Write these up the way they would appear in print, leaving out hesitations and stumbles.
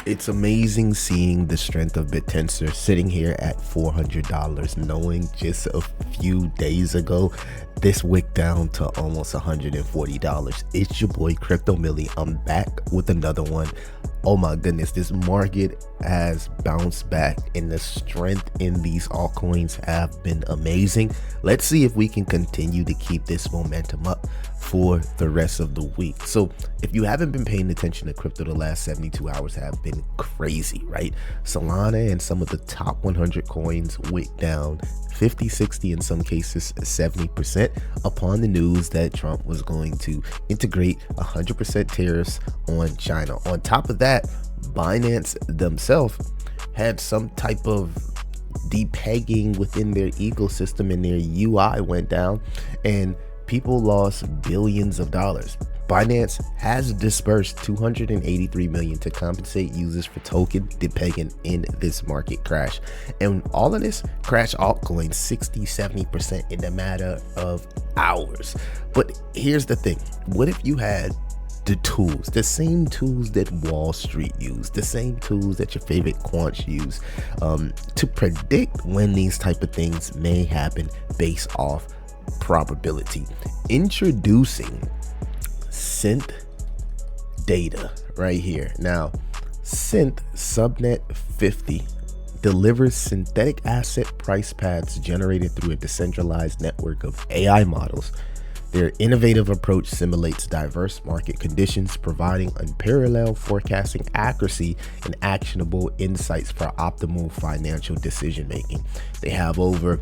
It's amazing seeing the strength of BitTensor sitting here at $400, knowing just a few days ago this wicked down to almost $140. It's your boy Crypto Millie. I'm back with another one. Oh my goodness, this market has bounced back and the strength in these altcoins have been amazing. Let's see if we can continue to keep this momentum up for the rest of the week. So if you haven't been paying attention to crypto, the last 72 hours have been crazy, right? Solana and some of the top 100 coins went down 50, 60, in some cases 70% upon the news that Trump was going to integrate 100% tariffs on China. On top of that, Binance themselves had some type of depegging within their ecosystem and their UI went down and people lost billions of dollars. Binance has dispersed $283 million to compensate users for token depegging in this market crash. And all of this crashed altcoins 60-70% in a matter of hours. But here's the thing. What if you had the tools, the same tools that Wall Street used, the same tools that your favorite quants use to predict when these type of things may happen based off probability? Introducing Synth data right here. Now, Synth SUBNET 50 delivers synthetic asset price paths generated through a decentralized network of AI models. Their innovative approach simulates diverse market conditions, providing unparalleled forecasting accuracy and actionable insights for optimal financial decision making. They have over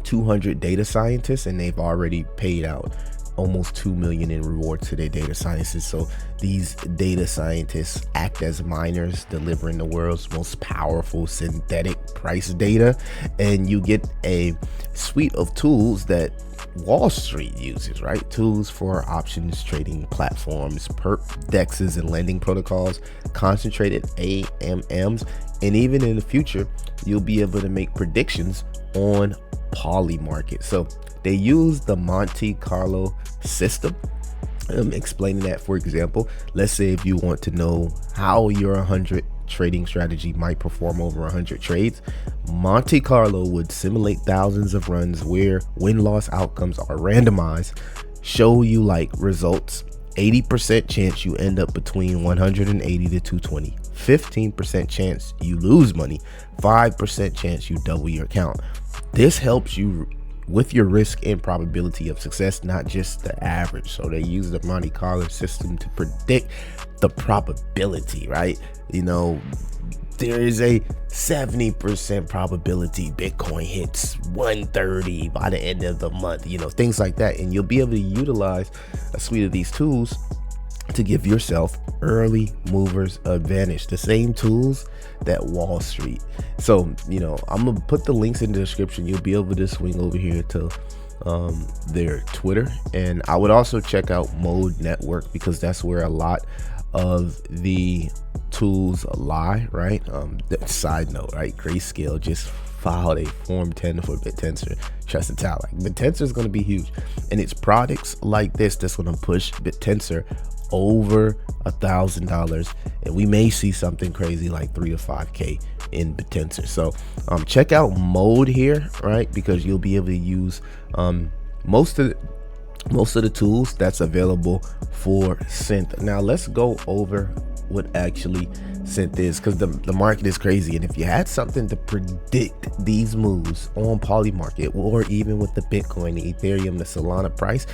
200 data scientists and they've already paid out almost $2 million in rewards to their data scientists. So these data scientists act as miners, delivering the world's most powerful synthetic price data, and you get a suite of tools that Wall Street uses, right? Tools for options trading platforms, perp dexes and lending protocols, concentrated AMMs, and even in the future you'll be able to make predictions on Polymarket. So they use the Monte Carlo system. I'm explaining that. For example, let's say if you want to know how your 100 trading strategy might perform over 100 trades, Monte Carlo would simulate thousands of runs where win-loss outcomes are randomized, show you like results, 80% chance you end up between 180 to 220, 15% chance you lose money, 5% chance you double your account. This helps you with your risk and probability of success, not just the average. So they use the Monte Carlo system to predict the probability, right? You know, there is a 70% probability Bitcoin hits 130 by the end of the month, you know, things like that. And you'll be able to utilize a suite of these tools to give yourself early movers advantage, the same tools that Wall Street. So, you know, I'm gonna put the links in the description. You'll be able to swing over here to their Twitter, and I would also check out Mode Network because that's where a lot of the tools lie, right? Side note, right? Grayscale just filed a Form 10 for BitTensor. Trust and TAO. Like, BitTensor is going to be huge, and it's products like this that's going to push BitTensor over $1,000, and we may see something crazy like 3 to 5K in BitTensor. So check out Mode here, right? Because you'll be able to use most of the tools that's available for Synth. Now let's go over what actually Synth is, because the market is crazy, and if you had something to predict these moves on Polymarket or even with the Bitcoin, the Ethereum, the Solana price,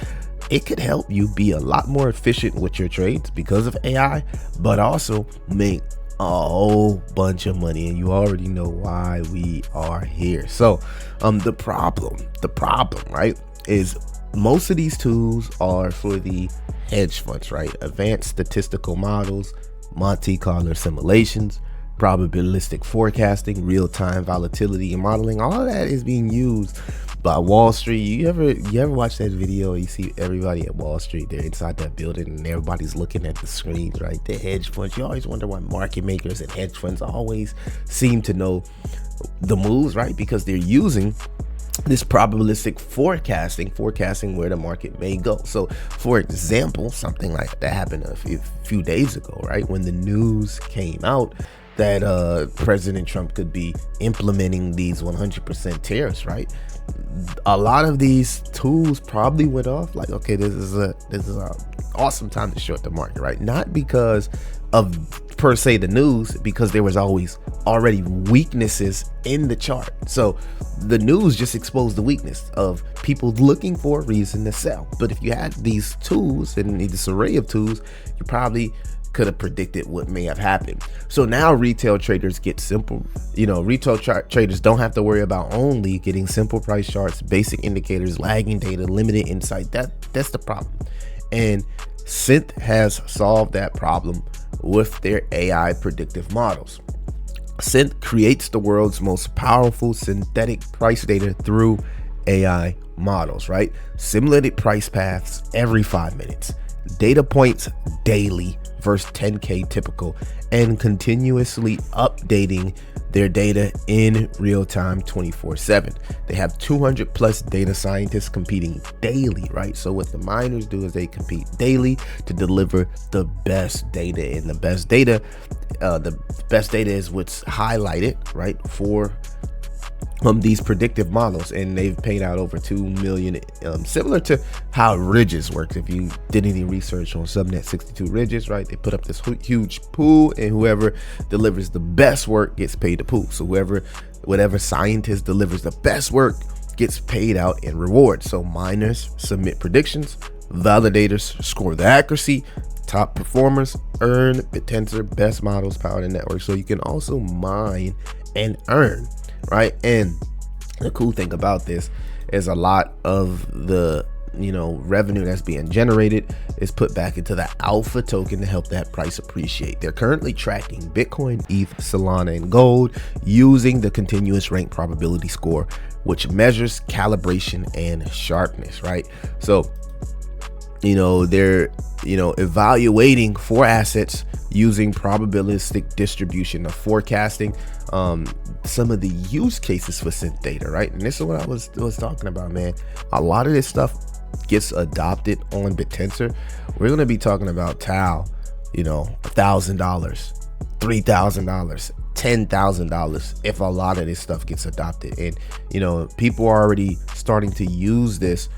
it could help you be a lot more efficient with your trades because of AI, but also make a whole bunch of money. And you already know why we are here. So the problem, right, is most of these tools are for the hedge funds, right? Advanced statistical models, Monte Carlo simulations, probabilistic forecasting, real-time volatility and modeling. All of that is being used by Wall Street. You ever watch that video? You see everybody at Wall Street, they're inside that building and everybody's looking at the screens, right? The hedge funds. You always wonder why market makers and hedge funds always seem to know the moves, right? Because they're using this probabilistic forecasting where the market may go. So for example, something like that happened a few days ago, right? When the news came out that President Trump could be implementing these 100% tariffs, right? A lot of these tools probably went off like, okay, this is a awesome time to short the market, right? Not because of per se the news, because there was already weaknesses in the chart. So the news just exposed the weakness of people looking for a reason to sell. But if you had these tools and this array of tools, you probably could have predicted what may have happened. So now retail traders get simple, traders don't have to worry about only getting simple price charts, basic indicators, lagging data, limited insight. That's the problem. And Synth has solved that problem with their AI predictive models. Synth creates the world's most powerful synthetic price data through AI models, right? Simulated price paths every 5 minutes, data points daily versus 10K typical, and continuously updating their data in real time 24/7. They have 200 plus data scientists competing daily, right? So what the miners do is they compete daily to deliver the best data, and the best data is what's highlighted, right, for these predictive models. And they've paid out over 2 million, similar to how ridges works. If you did any research on SUBNET 62 ridges, right, they put up this huge pool, and whoever delivers the best work gets paid the pool. So whatever scientist delivers the best work gets paid out in reward. So miners submit predictions, validators score the accuracy, top performers earn Tensor best models power the network. So you can also mine and earn, right? And the cool thing about this is a lot of the revenue that's being generated is put back into the alpha token to help that price appreciate. They're currently tracking Bitcoin, ETH, Solana, and gold using the continuous rank probability score, which measures calibration and sharpness, right? So they're evaluating 4 assets using probabilistic distribution of forecasting. Some of the use cases for Synthdata, right? And this is what I was talking about, man. A lot of this stuff gets adopted on BitTensor. We're going to be talking about TAO, $1,000, $3,000, $10,000 if a lot of this stuff gets adopted. And people are already starting to use this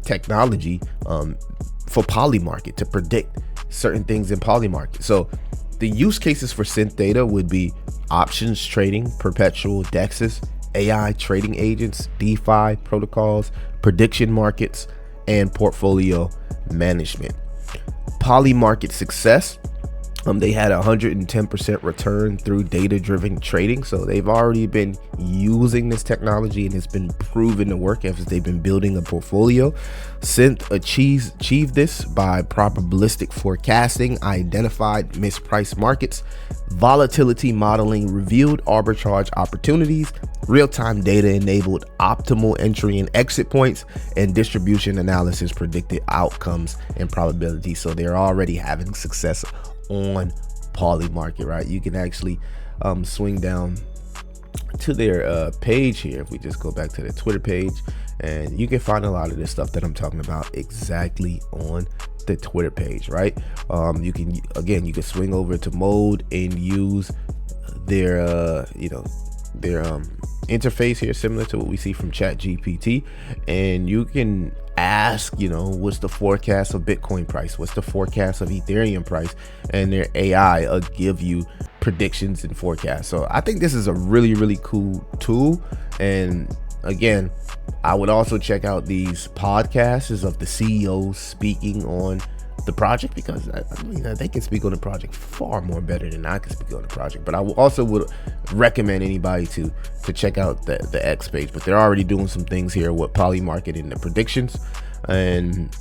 technology for Polymarket to predict certain things in Polymarket. So the use cases for Synthdata would be options trading, perpetual dexes, AI trading agents, DeFi protocols, prediction markets, and portfolio management. Polymarket success. They had 110% return through data-driven trading. So they've already been using this technology, and it's been proven to work as they've been building a portfolio. Synth achieved this by probabilistic forecasting, identified mispriced markets, volatility modeling, revealed arbitrage opportunities, real-time data enabled optimal entry and exit points, and distribution analysis predicted outcomes and probability. So they're already having success on Polymarket, right? You can actually swing down to their page here. If we just go back to the Twitter page, and you can find a lot of this stuff that I'm talking about exactly on the Twitter page, right? You can swing over to mode and use their interface here, similar to what we see from ChatGPT, and you can ask, what's the forecast of Bitcoin price, what's the forecast of Ethereum price, and their AI will give you predictions and forecasts. So I think this is a really, really cool tool. And again, I would also check out these podcasts of the CEOs speaking on the project, because they can speak on the project far more better than I can speak on the project. But I also would recommend anybody to check out the X page. But they're already doing some things here with Polymarket and the predictions, and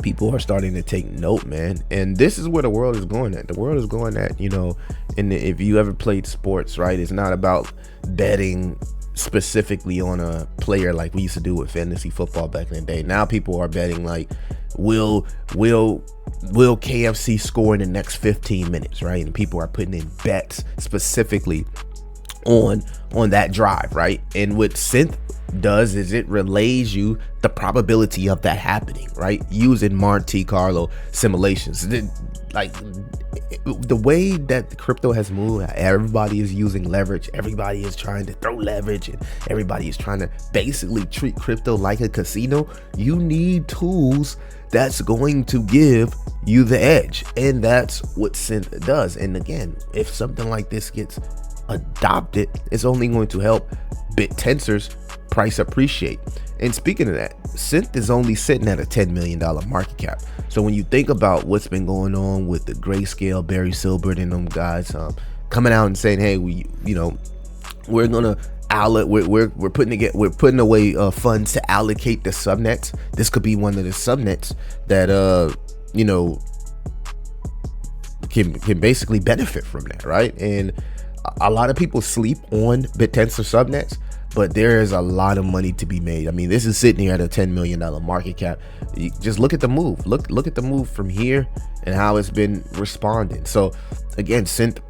people are starting to take note, man. And this is where the world is going at. The world is going at, and if you ever played sports, right, it's not about betting specifically on a player like we used to do with fantasy football back in the day. Now people are betting like, will KFC score in the next 15 minutes, right? And people are putting in bets specifically on that drive, right? And with Synth, does is it relays you the probability of that happening, right? Using Monte Carlo simulations. Like the way that the crypto has moved, everybody is using leverage. Everybody is trying to throw leverage, and everybody is trying to basically treat crypto like a casino. You need tools that's going to give you the edge, and that's what Synth does. And again, if something like this gets adopted, it's only going to help BitTensor's price appreciate. And speaking of that, Synth is only sitting at a $10 million market cap. So when you think about what's been going on with the Grayscale, Barry Silbert and them guys coming out and saying, hey, we're gonna we're putting away funds to allocate the subnets. This could be one of the subnets that can basically benefit from that, right? And a lot of people sleep on BitTensor subnets, but there is a lot of money to be made. I mean, this is sitting here at a $10 million market cap. You just look at the move. Look at the move from here and how it's been responding. So again, Synth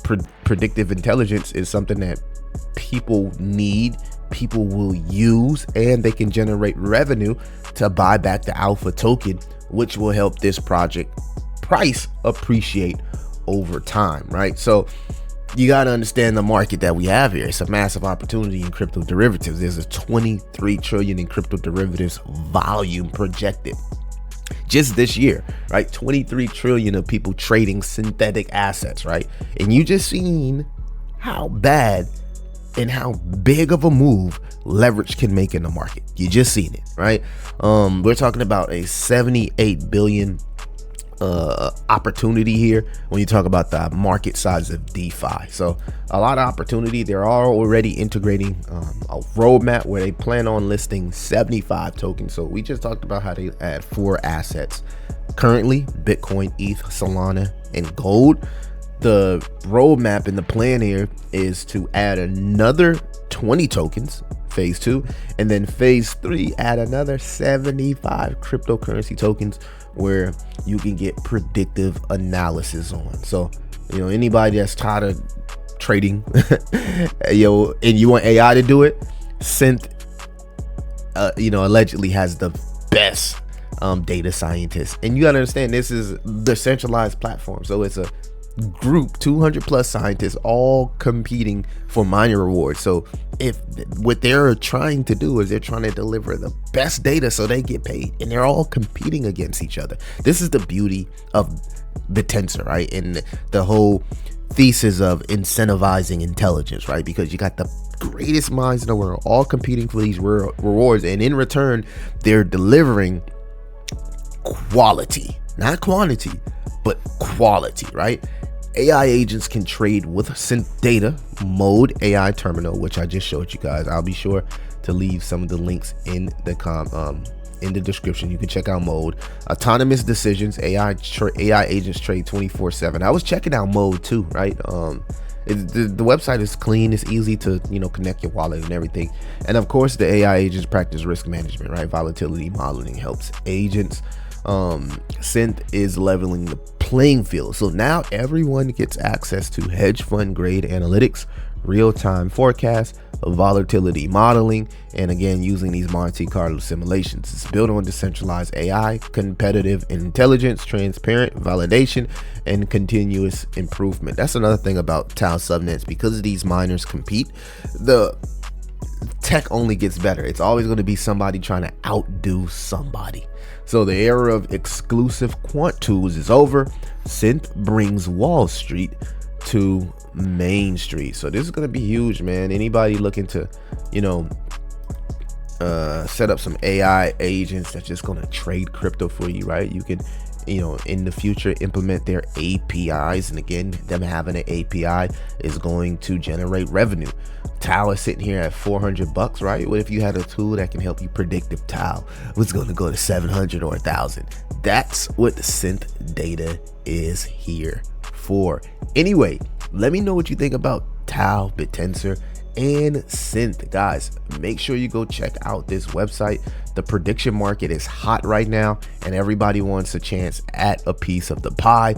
predictive intelligence is something that people need, people will use, and they can generate revenue to buy back the alpha token, which will help this project price appreciate over time, right? So you got to understand the market that we have here. It's a massive opportunity in crypto derivatives. There's a 23 trillion in crypto derivatives volume projected just this year, right? 23 trillion of people trading synthetic assets, right? And you just seen how bad and how big of a move leverage can make in the market. You just seen it, right? We're talking about a 78 billion opportunity here when you talk about the market size of DeFi. So a lot of opportunity. They are already integrating a roadmap where they plan on listing 75 tokens. So we just talked about how they add 4 assets currently: Bitcoin, ETH, Solana, and gold. The roadmap and the plan here is to add another 20 tokens, phase 2, and then phase 3 add another 75 cryptocurrency tokens where you can get predictive analysis on. So, anybody that's tired of trading, and you want AI to do it, Synth, allegedly has the best data scientists. And you gotta understand, this is the centralized platform. So it's a group, 200 plus scientists, all competing for mining rewards. So if what they're trying to do is they're trying to deliver the best data so they get paid, and they're all competing against each other. This is the beauty of BitTensor, right? And the whole thesis of incentivizing intelligence, right? Because you got the greatest minds in the world all competing for these rewards, and in return they're delivering quality, not quantity, but quality, right? AI agents can trade with Synthdata Mode AI terminal, which I just showed you guys. I'll be sure to leave some of the links in the description. You can check out Mode. Autonomous decisions, AI agents trade 24/7. I was checking out Mode too, right? The website is clean. It's easy to connect your wallet and everything. And of course, the AI agents practice risk management, right? Volatility modeling helps agents. Synth is leveling the playing field. So now everyone gets access to hedge fund grade analytics, real-time forecasts, volatility modeling, and again, using these Monte Carlo simulations. It's built on decentralized AI, competitive intelligence, transparent validation, and continuous improvement. That's another thing about TAO subnets. Because these miners compete, the tech only gets better. It's always going to be somebody trying to outdo somebody. So the era of exclusive quant tools is over. Synth brings Wall Street to Main Street. So this is going to be huge, man. Anybody looking to, set up some AI agents that's just going to trade crypto for you, right? You can, in the future implement their APIs. And again, them having an API is going to generate revenue. TAO is sitting here at $400, right? What if you had a tool that can help you predict if TAO was going to go to 700 or 1,000? That's what the Synthdata is here for. Anyway, let me know what you think about TAO, BitTensor, and Synth. Guys, make sure you go check out this website. The prediction market is hot right now, and everybody wants a chance at a piece of the pie.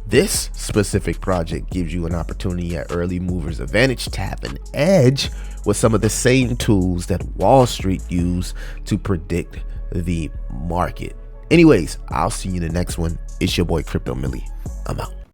This specific project gives you an opportunity at early movers advantage to have an edge with some of the same tools that Wall Street use to predict the market. Anyways, I'll see you in the next one. It's your boy Crypto Millie. I'm out.